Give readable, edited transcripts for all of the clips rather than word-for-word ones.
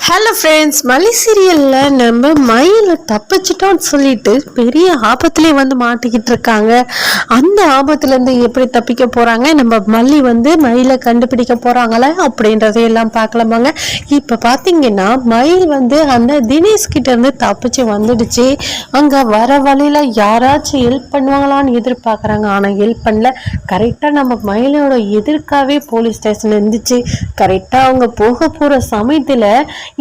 Hello friends, மல்லி சீரியலில் நம்ம மயிலை தப்பிச்சிட்டோன்னு சொல்லிட்டு பெரிய ஆபத்துலேயே வந்து மாட்டிக்கிட்டு இருக்காங்க. அந்த ஆபத்துலேருந்து எப்படி தப்பிக்க போகிறாங்க, நம்ம மல்லி வந்து மயிலை கண்டுபிடிக்க போகிறாங்களே அப்படின்றதையெல்லாம் பார்க்கலாமாங்க. இப்போ பார்த்தீங்கன்னா மயில் வந்து அந்த தினேஷ் கிட்டேருந்து தப்பிச்சு வந்துடுச்சு. அங்கே வர வழியில் யாராச்சும் ஹெல்ப் பண்ணுவாங்களான்னு எதிர்பார்க்குறாங்க. ஆனால் ஹெல்ப் பண்ணல. கரெக்டாக நம்ம மயிலோட எதிர்க்காவே போலீஸ் ஸ்டேஷன் இருந்துச்சு. கரெக்டாக அவங்க போக போகிற சமயத்தில்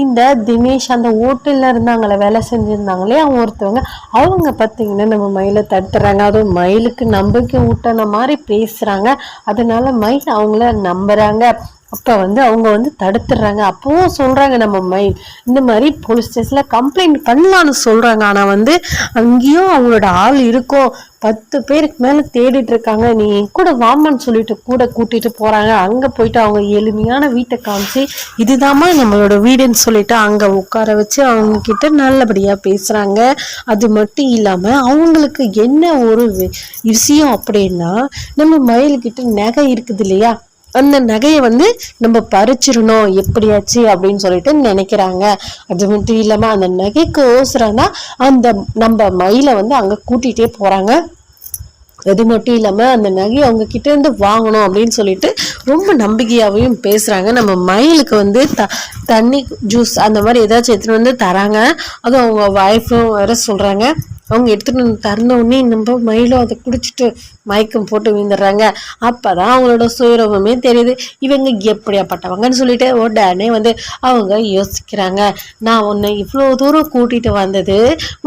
இந்த தினேஷ் அந்த ஹோட்டல்ல இருந்தாங்களே, வேலை செஞ்சிருந்தாங்களே அவங்க ஒருத்தவங்க, அவங்க பார்த்தீங்கன்னா நம்ம மயிலை தடுத்துறாங்க. அதுவும் மயிலுக்கு நம்பிக்கை ஊட்டின மாதிரி பேசுறாங்க. அதனால மயில் அவங்கள நம்புறாங்க. அப்போ வந்து அவங்க வந்து தடுத்துடுறாங்க. அப்பவும் சொல்கிறாங்க நம்ம மயில் இந்த மாதிரி போலீஸ் ஸ்டேஷனில் கம்ப்ளைண்ட் பண்ணலான்னு சொல்கிறாங்க. ஆனால் வந்து அங்கேயும் அவங்களோட ஆள் இருக்கும். 10 பேருக்கு மேலே தேடிட்டு இருக்காங்க. நீ கூட வாமான்னு சொல்லிட்டு கூட கூட்டிட்டு போகிறாங்க. அங்கே போயிட்டு அவங்க எளிமையான வீட்டை காமிச்சு இதுதாம்மா நம்மளோட வீடுன்னு சொல்லிட்டு அங்கே உட்கார வச்சு அவங்க கிட்ட நல்லபடியாக பேசுகிறாங்க. அது மட்டும் இல்லாமல் அவங்களுக்கு என்ன ஒரு விஷயம் அப்படின்னா, நம்ம மயில்கிட்ட நகை இருக்குது இல்லையா, அந்த நகையை வந்து நம்ம பறிச்சிடணும் எப்படியாச்சு அப்படின்னு சொல்லிட்டு நினைக்கிறாங்க. அது மட்டும் இல்லாம அந்த நகைக்கு ஓசரம் தான் அந்த நம்ம மயிலை வந்து அங்க கூட்டிகிட்டே போறாங்க. அது மட்டும் இல்லாம அந்த நகையை அவங்க கிட்ட இருந்து வாங்கணும் அப்படின்னு சொல்லிட்டு ரொம்ப நம்பிக்கையாவையும் பேசுறாங்க. நம்ம மயிலுக்கு வந்து தண்ணி ஜூஸ் அந்த மாதிரி ஏதாச்சும் எடுத்துட்டு வந்து தராங்க. அதுவும் அவங்க ஒய்ஃபும் வேற சொல்றாங்க. அவங்க எடுத்துட்டு வந்து தரந்த உடனே நம்ம மயிலும் அதை குடிச்சிட்டு மயக்கம் போட்டு விழுந்துடுறாங்க. அப்பதான் அவங்களோட சுயரூபமே தெரியுது. இவங்க எப்படியாப்பட்டவங்கன்னு சொல்லிட்டு உடனே வந்து அவங்க யோசிக்கிறாங்க. நான் உன்னை இவ்வளோ தூரம் கூட்டிட்டு வந்தது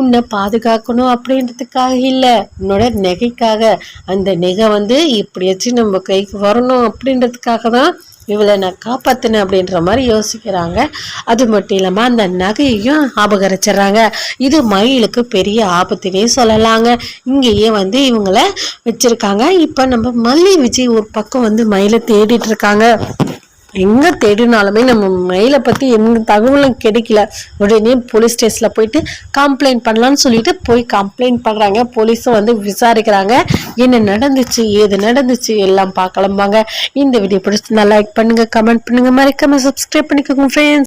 உன்னை பாதுகாக்கணும் அப்படின்றதுக்காக இல்லை, உன்னோட நகைக்காக. அந்த நகை வந்து எப்படியாச்சும் நம்ம கைக்கு வரணும் அப்படின்றதுக்காக தான் இவளை நான் காப்பாத்தினேன் அப்படின்ற மாதிரி யோசிக்கிறாங்க. அது மட்டும் இல்லாம அந்த நகையையும் அபகரிச்சிடறாங்க. இது மயிலுக்கு பெரிய ஆபத்துனே சொல்லலாங்க. இங்கேயே வந்து இவங்கள வச்சிருக்காங்க. இப்ப நம்ம மல்லி விஜய் ஒரு பக்கம் வந்து மயிலை தேடிட்டு இருக்காங்க. எங்க தேடினாலுமே நம்ம மயிலை பத்தி எந்த தகவலும் கிடைக்கல. உடனே போலீஸ் ஸ்டேஷன்ல போயிட்டு கம்ப்ளைண்ட் பண்ணலாம்னு சொல்லிட்டு போய் கம்ப்ளைண்ட் பண்றாங்க. போலீஸும் வந்து விசாரிக்கிறாங்க. என்ன நடந்துச்சு, ஏது நடந்துச்சு எல்லாம் பார்க்கலாமாங்க. இந்த வீடியோ பிடிச்சிருந்தா லைக் பண்ணுங்க, கமெண்ட் பண்ணுங்க, மறக்காம சப்ஸ்கிரைப் பண்ணிக்கோங்க ஃப்ரெண்ட்ஸ்.